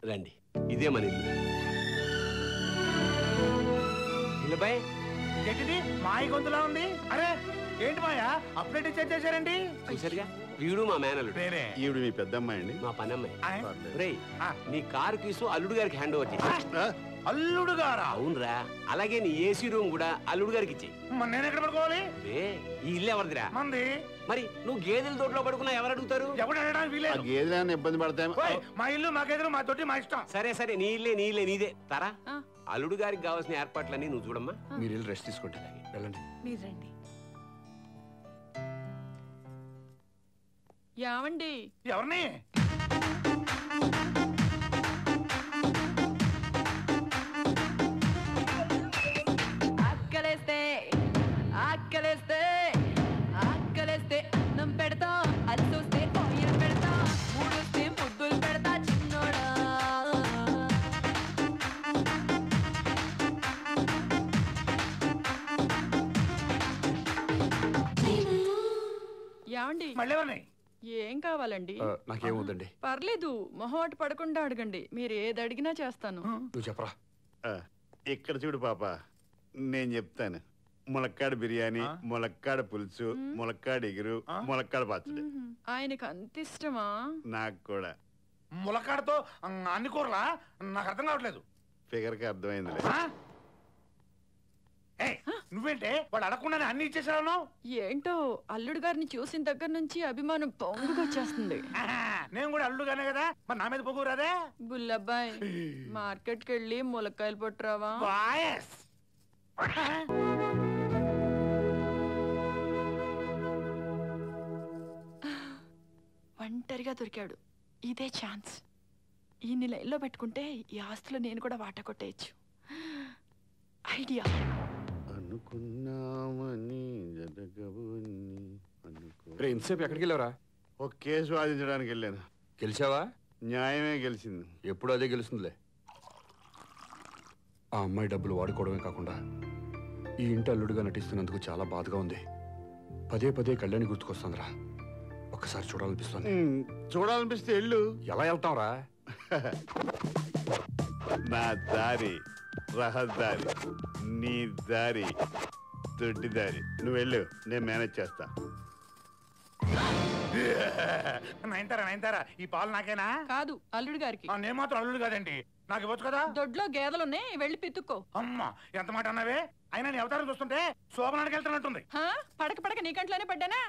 రండి, ఇదే మన ఇల్లు. ఇల్లబాయ్ ఏంటిది మాయ గొంతులా ఉంది? అరే ఏంటి మాయా అప్పుడే డిసైడ్ చేశారండి? చూసారుగా, వీడు మా మేనల్లుడు. ఈవిడ మీ పెద్దమ్మాయి అండి? మా పనమ్మాయి. రేయ్, ఆ. నీ కారు కీసు అల్లుడు గారికి హ్యాండ్ ఓవర్ చేయి. అల్లుడు గారా? అవునరా, అలాగే నీ ఏసీ రూమ్ కూడా అల్లుడు గారికి ఇచ్చేయి. మరి నేను ఎక్కడ పడుకోవాలి? ఈ ఇల్లు ఎవరిదిరా? మంది. మరి నువ్వు గేదెల తోటలో పడుకున్నా ఎవరు అడుగుతారు? ఎవడు అడగడానికి వీలేదు. గేదెలు ఇబ్బంది పడతాయి. మా ఇల్లు మా గేదెలు మా తోటి మా ఇష్టం. సరే సరే, నీ ఇల్లే నీదే. తరా అల్లుడు గారికి కావాల్సిన ఏర్పాట్లన్నీ నువ్వు చూడమ్మా. మీరు వెళ్ళి రెస్ట్ తీసుకుంటారు, వెళ్ళండి. మీరు రండి. యావండి ఎవరిని? ఆకలేస్తే ఆకలేస్తే ఆకలేస్తే అన్నం పెడతా, అల్సొస్తే పొయ్యం పెడతా, మూడొస్తే ముద్దులు పెడతా చిన్నోడా. యావండి మళ్ళీ ఎవరిని? ఏం కావాలండి? నాకేమవుతుంది? పర్లేదు, మొహమాట పడకుండా అడగండి. మీరు ఏది అడిగినా చేస్తాను. నువ్వు చెప్పరా. ఇక్కడ చూడు పాప, నేను చెప్తాను. ములక్కాడ బిర్యానీ, ములక్కాడ పులుసు, ములక్కాడ ఎగురు, ములక్కాడ పచ్చడి. ఆయనకు అంత ఇష్టమా? నాకు కూడా. ములక్కాడతో అన్ని కూరలా? నాకు అర్థం కావట్లేదు. ఫిగర్ కి అర్థమైంది. నువ్వేంటే వాడు అడగకుండానే అన్ని ఇచ్చేసాను? ఏంటో అల్లుడు గారిని చూసిన దగ్గర నుంచి అభిమానం పొంగుకొచ్చేస్తుంది. నేను కూడా అల్లుడుగానే కదా, మరి నా మీద పొగురాదే? బుల్లబ్బాయ్, మార్కెట్కి వెళ్ళి ములక్కాయలు పట్టురావా? ఒంటరిగా దొరికాడు, ఇదే ఛాన్స్. ఈ లైన్లో పెట్టుకుంటే ఈ ఆస్తులు నేను కూడా వాటా కొట్టేయచ్చు. ఐడియా. ఇంతసేపు ఎక్కడికి వెళ్ళావరా? ఒక కేసు వాదించడానికి వెళ్ళాను. గెలిచావా? న్యాయమే గెలిచింది. ఎప్పుడు అదే గెలుస్తుందిలే. ఆ అమ్మాయి డబ్బులు వాడుకోవడమే కాకుండా ఈ ఇంటి అల్లుడుగా నటిస్తున్నందుకు చాలా బాధగా ఉంది. పదే పదే కళ్యాణి గుర్తుకొస్తుందిరా. ఒక్కసారి చూడాలనిపిస్తుంది. చూడాలనిపిస్తే వెళ్ళు. ఎలా వెళ్తాం రా? నా దారి రహదారి, నీ దారి దొడ్డి దారి. నువ్వు వెళ్ళు, నేను మేనేజ్ చేస్తా. నైన్తారా, ఈ పాలు నాకేనా? కాదు, అల్లుడు గారికి. నేను మాత్రం అల్లుడు కాదండి, నాకు ఇవ్వచ్చు కదా. దొడ్లో గేదెలున్నాయి, వెళ్ళి పితుక్కో. అమ్మా, ఎంత మాట అన్నావే? అయినా నీ అవతారం చూస్తుంటే శోభనానికి వెళ్తున్నట్టుంది. పడక పడక నీ కంట్లోనే పడ్డానా?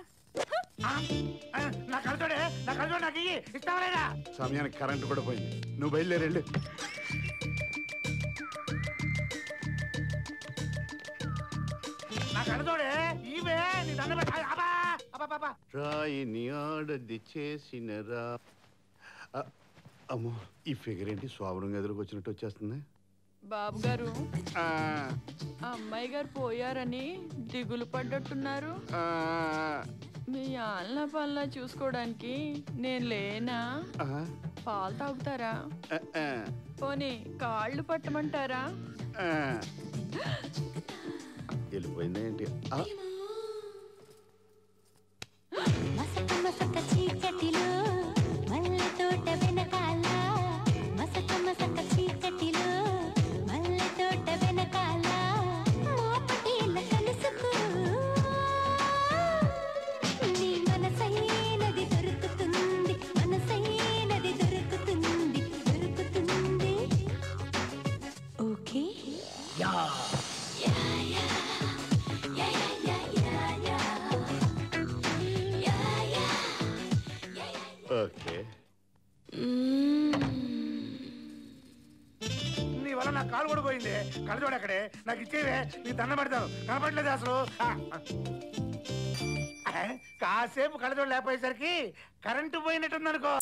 నా కలుచోడే నాకు ఇష్టం లేదా? సమయానికి కరెంటు కూడా పోయింది. నువ్వు బయలుదేరెళ్ళు. నా కలుచోడే ఇవే నీ దండ రాయిని ఆడది చేసిన రా. అమ్మో, ఈ ఫిగర్ ఏంటి శోభనంగా ఎదురుకు వచ్చినట్టు వచ్చేస్తుంది? బాబు గారు, అమ్మాయి గారు పోయారని దిగులు పడ్డట్టున్నారు. మీ ఆలన పనుల చూసుకోవడానికి నేను లేనా? పాలు తాగుతారా? పోనీ కాళ్ళు పట్టమంటారా? వెళ్ళిపోయింది ఏంటి? ఓకే. నీ వల్ల నా కాలు కూడా పోయింది. కళ్ళజోడు అక్కడే, నాకు ఇచ్చేవే, నీ దండం పెడతాను. కనపడలేదు అసలు. కాసేపు కళ్ళజోడు లేకపోయేసరికి కరెంటు పోయినట్టుంది అనుకో.